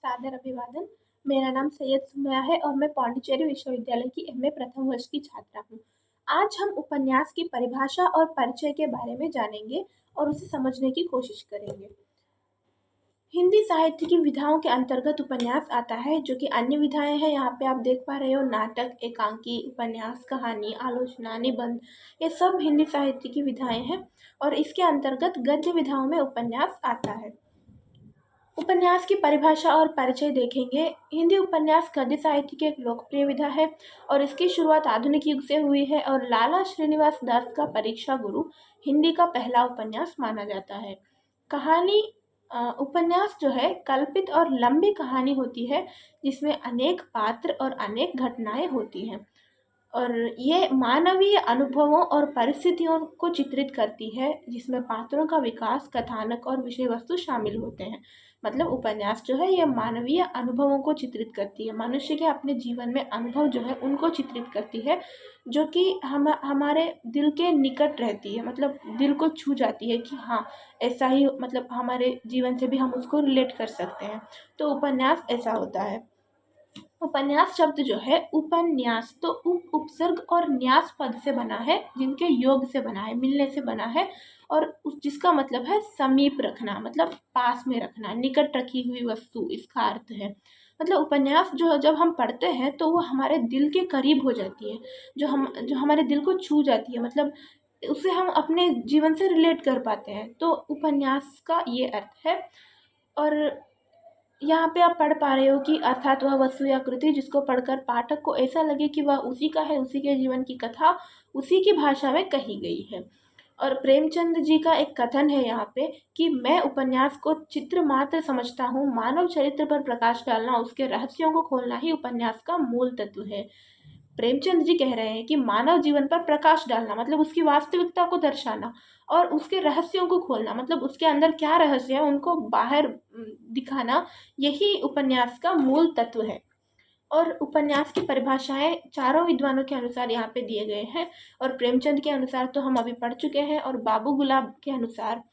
सादर अभिवादन। मेरा नाम सैयद सुमैया है और मैं पौंडीचेरी विश्वविद्यालय की एमए प्रथम वर्ष की छात्रा हूँ। आज हम उपन्यास की परिभाषा और परिचय के बारे में जानेंगे और उसे समझने की कोशिश करेंगे। हिंदी साहित्य की विधाओं के अंतर्गत उपन्यास आता है, जो कि अन्य विधाएं हैं। यहाँ पे आप देख पा रहे हो नाटक, एकांकी, उपन्यास, कहानी, आलोचना, निबंध, ये सब हिंदी साहित्य की विधाएं हैं और इसके अंतर्गत गद्य विधाओं में उपन्यास आता है। उपन्यास की परिभाषा और परिचय देखेंगे। हिंदी उपन्यास गद्य साहित्य की एक लोकप्रिय विधा है और इसकी शुरुआत आधुनिक युग से हुई है और लाला श्रीनिवास दास का परीक्षा गुरु हिंदी का पहला उपन्यास माना जाता है। कहानी उपन्यास जो है कल्पित और लंबी कहानी होती है, जिसमें अनेक पात्र और अनेक घटनाएं होती हैं और ये मानवीय अनुभवों और परिस्थितियों को चित्रित करती है, जिसमें पात्रों का विकास, कथानक और विषय वस्तु शामिल होते हैं। मतलब उपन्यास जो है ये मानवीय अनुभवों को चित्रित करती है, मनुष्य के अपने जीवन में अनुभव जो है उनको चित्रित करती है, जो कि हमारे दिल के निकट रहती है, मतलब दिल को छू जाती है कि हाँ ऐसा ही, मतलब हमारे जीवन से भी हम उसको रिलेट कर सकते हैं। तो उपन्यास ऐसा होता है। उपन्यास शब्द जो है उपन्यास तो उपसर्ग और न्यास पद से बना है, जिनके योग से बना है, मिलने से बना है और जिसका मतलब है समीप रखना, मतलब पास में रखना, निकट रखी हुई वस्तु, इसका अर्थ है। मतलब उपन्यास जो जब हम पढ़ते हैं तो वो हमारे दिल के करीब हो जाती है, जो हमारे दिल को छू जाती है, मतलब उसे हम अपने जीवन से रिलेट कर पाते हैं। तो उपन्यास का ये अर्थ है। और यहाँ पे आप पढ़ पा रहे हो कि अर्थात वह वस्तु या कृति जिसको पढ़कर पाठक को ऐसा लगे कि वह उसी का है, उसी के जीवन की कथा उसी की भाषा में कही गई है। और प्रेमचंद जी का एक कथन है यहाँ पे कि मैं उपन्यास को चित्र मात्र समझता हूँ, मानव चरित्र पर प्रकाश डालना, उसके रहस्यों को खोलना ही उपन्यास का मूल तत्व है। प्रेमचंद जी कह रहे हैं कि मानव जीवन पर प्रकाश डालना मतलब उसकी वास्तविकता को दर्शाना और उसके रहस्यों को खोलना, मतलब उसके अंदर क्या रहस्य है उनको बाहर दिखाना, यही उपन्यास का मूल तत्व है। और उपन्यास की परिभाषाएं चारों विद्वानों के अनुसार यहाँ पे दिए गए हैं और प्रेमचंद के अनुसार तो हम अभी पढ़ चुके हैं और बाबू गुलाब के अनुसार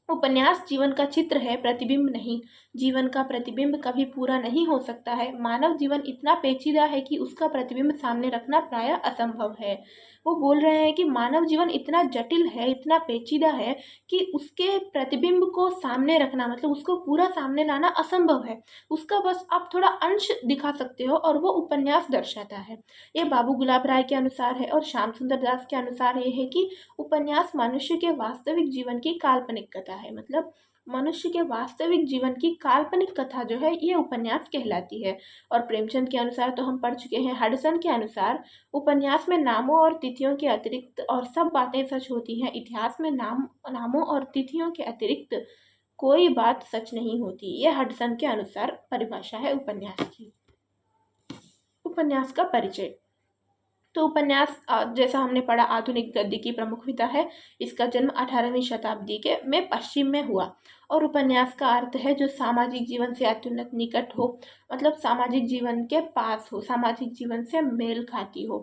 उपन्यास जीवन का चित्र है, प्रतिबिंब नहीं। जीवन का प्रतिबिंब कभी पूरा नहीं हो सकता है। मानव जीवन इतना पेचीदा है कि उसका प्रतिबिंब सामने रखना प्रायः असंभव है। वो बोल रहे हैं कि मानव जीवन इतना जटिल है, इतना पेचीदा है कि उसके प्रतिबिंब को सामने रखना, मतलब उसको पूरा सामने लाना असंभव है। उसका बस आप थोड़ा अंश दिखा सकते हो और वो उपन्यास दर्शाता है। ये बाबू गुलाब राय के अनुसार है और श्याम सुंदर दास के अनुसार ये है कि उपन्यास मनुष्य के वास्तविक जीवन की काल्पनिक कथा है। मतलब मनुष्य के वास्तविक जीवन की काल्पनिक कथा जो है ये उपन्यास कहलाती है। और प्रेमचंद के अनुसार तो हम पढ़ चुके हैं। हडसन के अनुसार उपन्यास में नामों और तिथियों के अतिरिक्त और सब बातें सच होती हैं। इतिहास में नामों और तिथियों के अतिरिक्त कोई बात सच नहीं होती। ये हडसन के अनुसार परिभाषा है उपन्यास की। उपन्यास का परिचय। तो उपन्यास जैसा हमने पढ़ा आधुनिक गद्य की प्रमुख विधा है। इसका जन्म 18वीं शताब्दी के में पश्चिम में हुआ और उपन्यास का अर्थ है जो सामाजिक जीवन से अत्युन्नत निकट हो, मतलब सामाजिक जीवन के पास हो, सामाजिक जीवन से मेल खाती हो।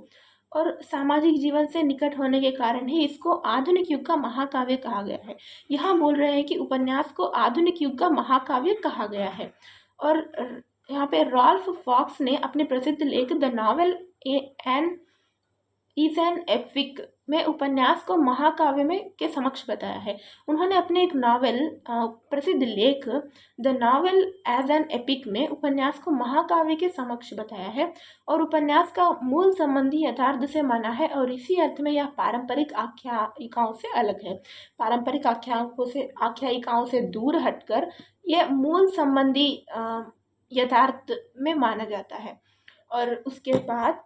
और सामाजिक जीवन से निकट होने के कारण ही इसको आधुनिक युग का महाकाव्य कहा गया है। यहाँ बोल रहे हैं कि उपन्यास को आधुनिक युग का महाकाव्य कहा गया है। और यहाँ पे रॉल्फ फॉक्स ने अपने प्रसिद्ध लेख the novel an is an epic में उपन्यास को महाकाव्य में के समक्ष बताया है। उन्होंने अपने एक नॉवेल प्रसिद्ध लेख the novel as an epic में उपन्यास को महाकाव्य के समक्ष बताया है और उपन्यास का मूल संबंधी यथार्थ से माना है और इसी अर्थ में यह पारंपरिक आख्यायिकाओं से अलग है। पारंपरिक आख्यायिकाओं से दूर हटकर यह मूल संबंधी यथार्थ में माना जाता है। और उसके बाद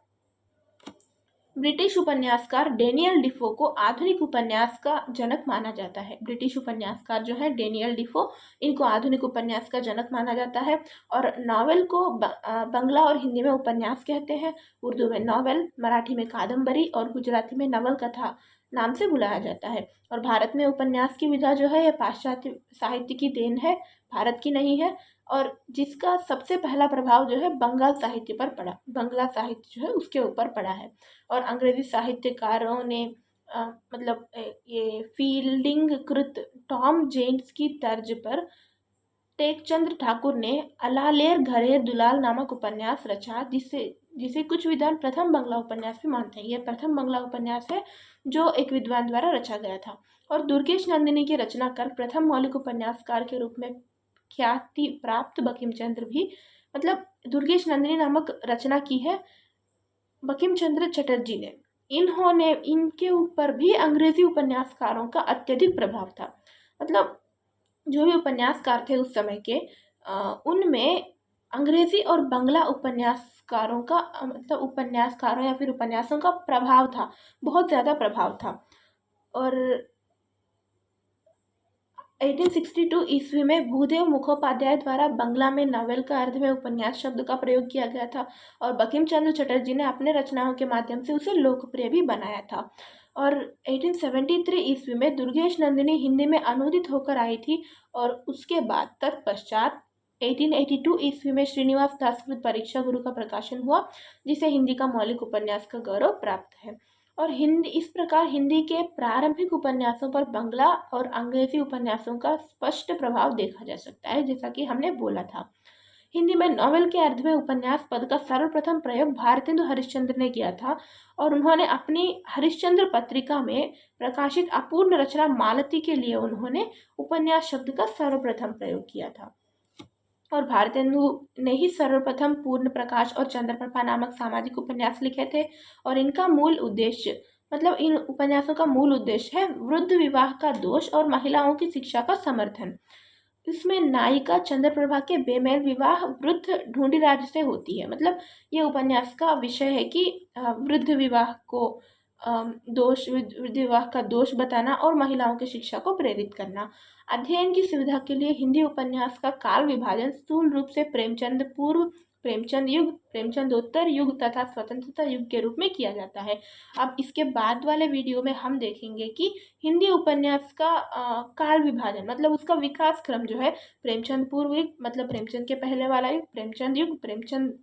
ब्रिटिश उपन्यासकार डेनियल डिफो को आधुनिक उपन्यास का जनक माना जाता है। ब्रिटिश उपन्यासकार जो है डेनियल डिफो, इनको आधुनिक उपन्यास का जनक माना जाता है। और नावल को बंगला और हिंदी में उपन्यास कहते हैं, उर्दू में नावल, मराठी में कादम्बरी और गुजराती में नवल कथा नाम से बुलाया जाता है। और भारत में उपन्यास की विधा जो है यह पाश्चात्य साहित्य की देन है, भारत की नहीं है। और जिसका सबसे पहला प्रभाव जो है बंगाल साहित्य पर पड़ा, बंगला साहित्य जो है उसके ऊपर पड़ा है। और अंग्रेजी साहित्यकारों ने मतलब ये फील्डिंग कृत टॉम जेन्स की तर्ज पर टेकचंद ठाकुर ने अलालेर घरेर दुलाल नामक उपन्यास रचा, जिसे कुछ विद्वान प्रथम बंगला उपन्यास भी मानते हैं। यह प्रथम बंगला उपन्यास है जो एक विद्वान द्वारा रचा गया था। और दुर्गेश नंदिनी की रचना कर प्रथम मौलिक उपन्यासकार के रूप में ख्याति प्राप्त बंकिम चंद्र भी, मतलब दुर्गेश नंदिनी नामक रचना की है बंकिम चंद्र चटर्जी ने। इनके ऊपर भी अंग्रेजी उपन्यासकारों का अत्यधिक प्रभाव था। मतलब जो भी उपन्यासकार थे उस समय के, उनमें अंग्रेजी और बांग्ला उपन्यासकारों का मतलब उपन्यासकारों या फिर उपन्यासों का प्रभाव था, बहुत ज़्यादा प्रभाव था। और 1862 ईस्वी में भूदेव मुखोपाध्याय द्वारा बंगला में नावल का अर्थ में उपन्यास शब्द का प्रयोग किया गया था, और बंकिम चंद्र चटर्जी ने अपने रचनाओं के माध्यम से उसे लोकप्रिय भी बनाया था। और 1873 ईस्वी में दुर्गेश नंदिनी हिंदी में अनुदित होकर आई थी, और उसके बाद तत्पश्चात 1882 ईस्वी में श्रीनिवास दासकृत परीक्षा गुरु का प्रकाशन हुआ, जिसे हिंदी का मौलिक उपन्यास का गौरव प्राप्त है। और इस प्रकार हिंदी के प्रारंभिक उपन्यासों पर बांग्ला और अंग्रेजी उपन्यासों का स्पष्ट प्रभाव देखा जा सकता है, जैसा कि हमने बोला था। हिंदी में नॉवेल के अर्थ में उपन्यास पद का सर्वप्रथम प्रयोग भारतेंदु हरिश्चंद्र ने किया था, और उन्होंने अपनी हरिश्चंद्र पत्रिका में प्रकाशित अपूर्ण रचना मालती के लिए उन्होंने उपन्यास शब्द का सर्वप्रथम प्रयोग किया था। और भारतेंदु ने ही सर्वप्रथम पूर्ण प्रकाश और चंद्रप्रभा नामक सामाजिक उपन्यास लिखे थे, और इनका मूल उद्देश्य, मतलब इन उपन्यासों का मूल उद्देश्य है वृद्ध विवाह का दोष और महिलाओं की शिक्षा का समर्थन। इसमें नायिका चंद्रप्रभा के बेमेल विवाह वृद्ध ढूंढीराज से होती है। मतलब ये उपन्यास का विषय है कि वृद्ध विवाह को वृद्ध विवाह का दोष बताना और महिलाओं की शिक्षा को प्रेरित करना। अध्ययन की सुविधा के लिए हिंदी उपन्यास का काल विभाजन स्थूल रूप से प्रेमचंद पूर्व, प्रेमचंद युग, प्रेमचंदोत्तर युग तथा स्वतंत्रता युग के रूप में किया जाता है। अब इसके बाद वाले वीडियो में हम देखेंगे कि हिंदी उपन्यास का काल विभाजन, मतलब उसका विकास क्रम जो है, प्रेमचंद पूर्व युग मतलब प्रेमचंद के पहले वाला युग, प्रेमचंद युग, प्रेमचंद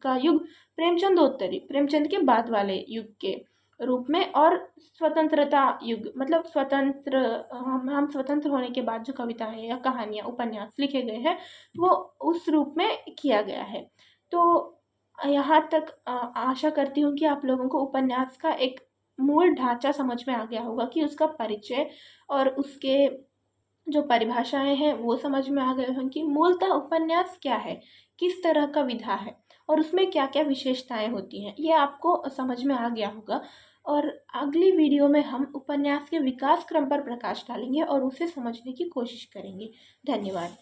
का युग, प्रेमचंदोत्तर युग, प्रेमचंद के बाद वाले युग के रूप में, और स्वतंत्रता युग मतलब हम स्वतंत्र होने के बाद जो कविताएं या कहानियाँ उपन्यास लिखे गए हैं वो उस रूप में किया गया है। तो यहाँ तक आशा करती हूँ कि आप लोगों को उपन्यास का एक मूल ढांचा समझ में आ गया होगा, कि उसका परिचय और उसके जो परिभाषाएं हैं वो समझ में आ गए हों कि मूलतः उपन्यास क्या है, किस तरह का विधा है, और उसमें क्या क्या विशेषताएं होती हैं, ये आपको समझ में आ गया होगा। और अगली वीडियो में हम उपन्यास के विकास क्रम पर प्रकाश डालेंगे और उसे समझने की कोशिश करेंगे। धन्यवाद।